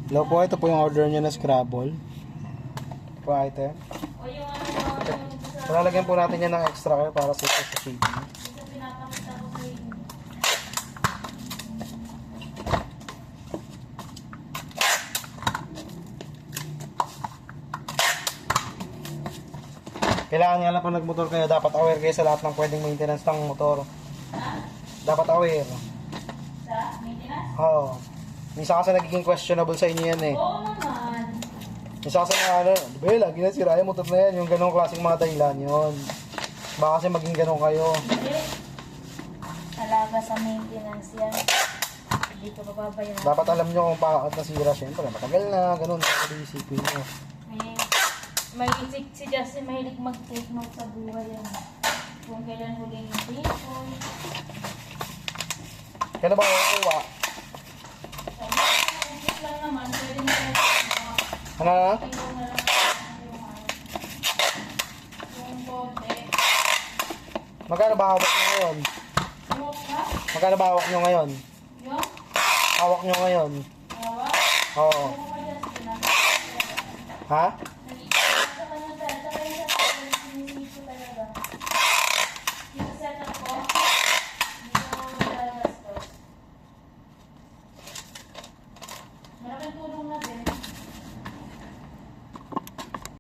Hello po, ito po yung order nyo na Scrabble. Po item. O yung ano, Lalagyan po natin yan ng extra care para sa shaping. sa pinapakita ko sa inyo. Kailangan nga lang pag nagmotor kayo, dapat aware kayo sa lahat ng pwedeng maintenance ng motor. Dapat aware. Sa maintenance? Oo. Minsan kasi nagiging questionable sa inyo yan eh. Oo naman. Minsan kasi na ano, diba lagi na sira yung motor na yan, yung ganong klaseng mga dahilan yun. Baka kasi maging ganon kayo. Hindi. Talaga sa maintenance yan. Hindi ko papabayaan. Dapat alam nyo kung bakit nasira. Siyempre, matagal na, ganon. Dapat isipin nyo. May si Justin mahilig mag-take note sa buhay yan. Kung kailan huling yung people. Kailan ba kukuha? Sabi lang naman, pwede na rin. Ano na? Tingnan na lang yung bote. Magkano ba hawak nyo ngayon? Yung ha? Magkano ba hawak nyo ngayon? Yung Hawak nyo ngayon? hawa? Oo. Yung pa Justin Ha?